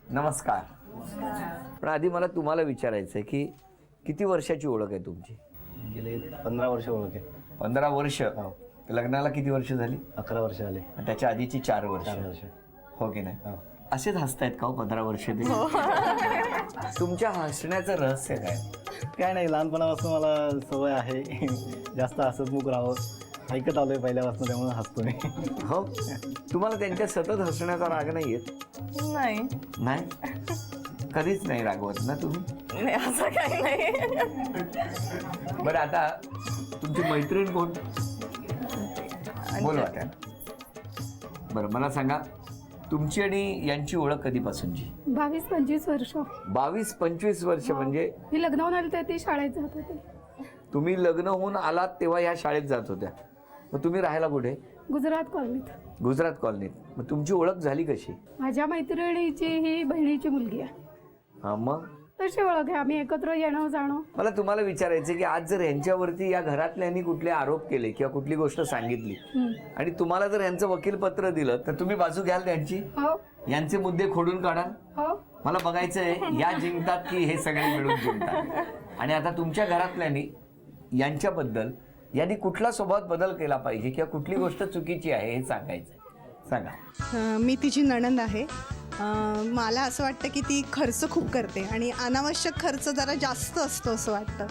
नमस्कार. पण आधी मला तुम्हाला विचारायचं आहे की किती वर्षाची ओळख आहे तुमची? गेले 15 वर्ष ओळख आहे. 15 वर्ष. लग्नाला किती वर्ष झाली? 11 वर्ष आले. आणि त्याच्या आधीची 4 वर्ष. हो की नाही? असेच हसतायत का 15 वर्ष ते? तुमच्या हसण्याचं रहस्य काय नाही, लहानपणापासून मला सवय आहे जास्त हसतमुख राहावं, ऐकत आलोय पहिल्यापासून, त्यामुळे हसतो मी. हो. तुम्हाला त्यांच्या सतत हसण्याचा राग नाही येत? नाही नाही, कधीच नाही रागवत ना तुम्ही? नाही, असं काही नाही. बरं, आता तुमची मैत्रीण कोण? बोलवा त्या. बरं, मला सांगा तुमची आणि यांची ओळख कधीपासूनची? 22-25 वर्ष. 22-25 वर्ष. म्हणजे मी लग्नावून आले तर ती शाळेत जात होते. तुम्ही लग्न होऊन आलात तेव्हा ह्या शाळेत जात होत्या. मग तुम्ही राहायला कुठे? गुजरात कॉलनीत. गुजरात कॉलनीत. मग तुमची ओळख झाली कशी? माझ्या मैत्रिणीची ही बहिणीची मुलगी आहे. हा, मग तशी ओळख आहे, आम्ही एकत्र येणं जाणं. मला तुम्हाला विचारायचं की आज जर यांच्यावरती या घरातल्यांनी कुठले आरोप केले किंवा कुठली गोष्ट सांगितली आणि तुम्हाला जर यांचं वकील पत्र दिलं तर तुम्ही बाजू घ्याल त्यांची? हो यांचे मुद्दे खोडून काढाल? हो. मला बघायचंय या जिंकतात की हे सगळे मिळून जिंकतात. आणि आता तुमच्या घरातल्यांनी यांच्याबद्दल यांनी कुठला स्वभावात बदल केला पाहिजे किंवा कुठली गोष्ट चुकीची आहे हे सांगायचंय. सांगा. मी तिची नणंद आहे. मला असं वाटतं की ती खर्च खूप करते आणि अनावश्यक खर्च जरा जास्त असतो असं वाटतं.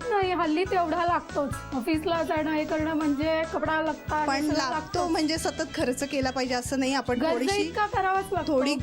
नाही, हल्ली तेवढा लागतोच. ऑफिसला जाणं हे करणं म्हणजे कपडा लागता पण लागतो म्हणजे सतत खर्च केला पाहिजे असं नाही. आपण थोडीशी करावाच लागतो. थोडी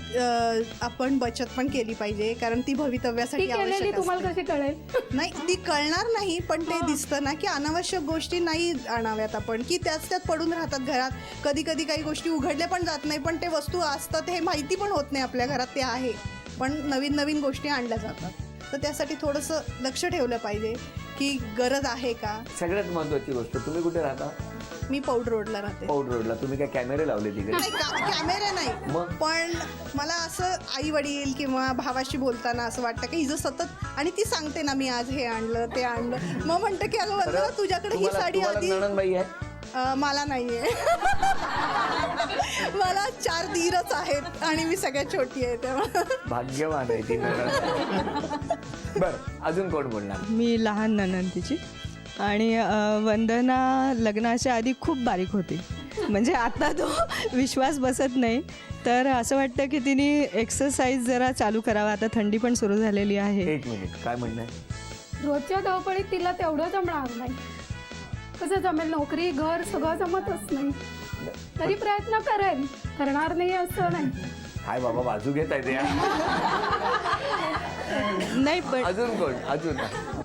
आपण बचत पण केली पाहिजे, कारण ती भवितव्यासाठी आवश्यक तुम्हाला कशी कळेल? नाही, ती कळणार नाही, पण ते दिसतं ना की अनावश्यक गोष्टी नाही आणाव्यात आपण, की त्यात पडून राहतात घरात. कधी कधी काही गोष्टी उघडल्या पण जात नाही, पण ते वस्तू असतात हे माहिती पण होत नाही आपल्या घरात ते आहे, पण नवीन नवीन गोष्टी आणल्या जातात. तर त्यासाठी थोडंसं लक्ष ठेवलं पाहिजे की गरज आहे का. सगळ्यात महत्वाची गोष्ट, तुम्ही कुठे राहता? मी पौड रोडला राहते. पौड रोडला. तुम्ही काय कॅमेरे लावले तिकडे? नाही, कॅमेरा नाही, पण मला असं आई वडील किंवा भावाशी बोलताना असं वाटतं की हिचं सतत, आणि ती सांगते ना मी आज हे आणलं ते आणलं, मग म्हणतं की अगं वंदना तुझ्याकडे ही साडी आधी. नणंदबाई आहे? मला नाहीये. मला 4 धीरच आहेत आणि मी सगळ्यात छोटी आहे, तेव्हा भाग्यवान आहे ती नणंद. बरं, अजून कोण बोलणार? मी लहान नणंद तिची. आणि वंदना लग्नाच्या आधी खूप बारीक होती, म्हणजे आता तो विश्वास बसत नाही. तर असं वाटतं की तिने एक्सरसाइज जरा चालू करावा. आता थंडी पण सुरू झालेली आहे. एक मिनिट, काय म्हणणं आहे? रोजच्या धावपळीत तिला तेवढं जमणार नाही. कसं जमेल? नोकरी घर सगळं जमतच नाही. तरी प्रयत्न करेल, करणार नाही असं नाही. काय बाबा, बाजू घेत आहे ते? नाही, पण अजून कोण? अजून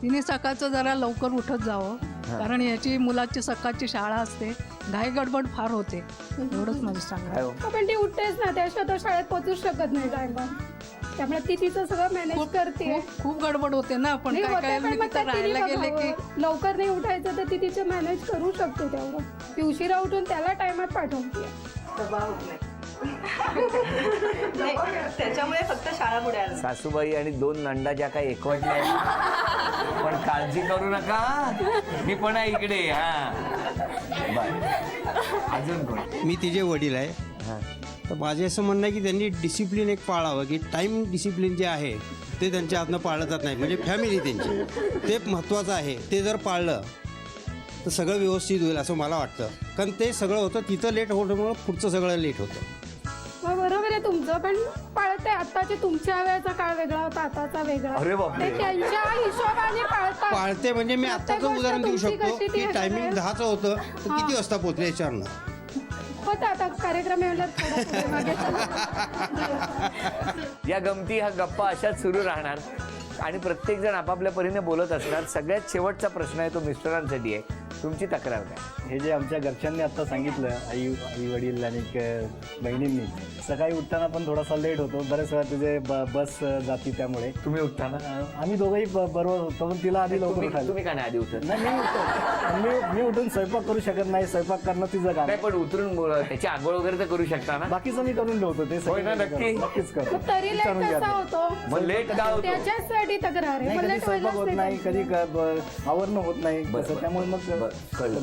तिने सकाळचं जरा लवकर उठत जावं, कारण याची मुलाची सकाळची शाळा असते, घाई गडबड फार होते, एवढंच माझं सांगा. पण ती उठतेच ना, त्याशिवाय तो शाळेत पोहोचू शकत नाही टायमात. त्यामुळे ती तिचं सगळं मॅनेज करते. खूप गडबड होते ना, पण काय राहायला गेले की लवकर नाही उठायचं तर ती तिचं मॅनेज करू शकते. तेवढं ती उशिरा उठून त्याला टायमात पाठवते. त्याच्यामुळे फक्त शाळा पुढे आली. सासूबाई आणि 2 नंदा ज्या काही एकवटल्या आहेत, पण काळजी करू नका, मी पण आहे इकडे. हा, बर. अजून कोण? मी तिचे वडील आहे. हा. तर माझे असं म्हणणं आहे की त्यांनी डिसिप्लिन एक पाळावं, की टाईम डिसिप्लिन जे आहे ते त्यांच्या हातनं पाळलं जात नाही. म्हणजे फॅमिली त्यांची ते महत्त्वाचं आहे. ते जर पाळलं तर सगळं व्यवस्थित होईल असं मला वाटतं, कारण ते सगळं होतं तिथं लेट होण्यामुळं पुढचं सगळं लेट होतं. बरोबर आहे तुमचं, पण पाळते. आताचे तुमच्या वेळेचा काळ वेगळा होता, आताचा वेगळा. अरे बापरे. ते त्यांच्या हिशोबाने पाळतात. पाळते म्हणजे मी आत्ताचं उदाहरण देऊ शकतो की टायमिंग 10चं होतं तर किती वाजता पोहोचले याच्यावरनं होतं. आता कार्यक्रम या गमती, ह्या गप्पा अशाच सुरू राहणार आणि प्रत्येक जण आपापल्या परीने बोलत असणार. सगळ्यात शेवटचा प्रश्न आहे तो मिस्टरांसाठी आहे. तुमची तक्रार काय? हे जे आमच्या घरच्यांनी आता सांगितलं, आई वडील आणि बहिणींनी, सकाळी उठताना पण थोडासा लेट होतो. बरेच वेळा तुझे बस जाती, त्यामुळे तुम्ही उठताना? आम्ही दोघंही बरोबर होतो, पण तिला आधी लवकर उठायला. तुम्ही का नाही आधी उठत? नाही, मी उठून स्वयंपाक करू शकत नाही. स्वयंपाक करणं तिचं काम. नाही, पण उतरून त्याची आंघोळ वगैरे तर करू शकता ना? बाकीचं मी करून ठेवतो. ते होय ना? नक्कीच करतो. तरी लेट कसा होतो? मग लेट का होतो? त्याच्यासाठी तक्रार आहे. कधी स्वयंपाक होत नाही, कधी आवरणं होत नाही, त्यामुळे मग कळलं.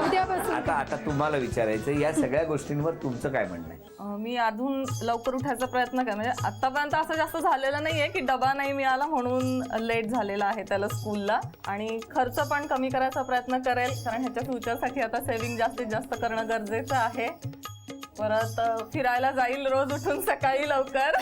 उद्यापासून आता तुम्हाला विचारायचं, या सगळ्या गोष्टींवर तुमचं काय म्हणणं आहे? मी अजून लवकर उठायचा प्रयत्न कर, म्हणजे आतापर्यंत असं जास्त झालेलं नाहीये की डबा नाही मिळाला म्हणून लेट झालेला आहे त्याला स्कूलला. आणि खर्च पण कमी करायचा प्रयत्न करेल, कारण ह्याच्या फ्युचरसाठी आता सेव्हिंग जास्तीत जास्त करणं गरजेचं आहे. परत फिरायला जाईल रोज उठून सकाळी लवकर.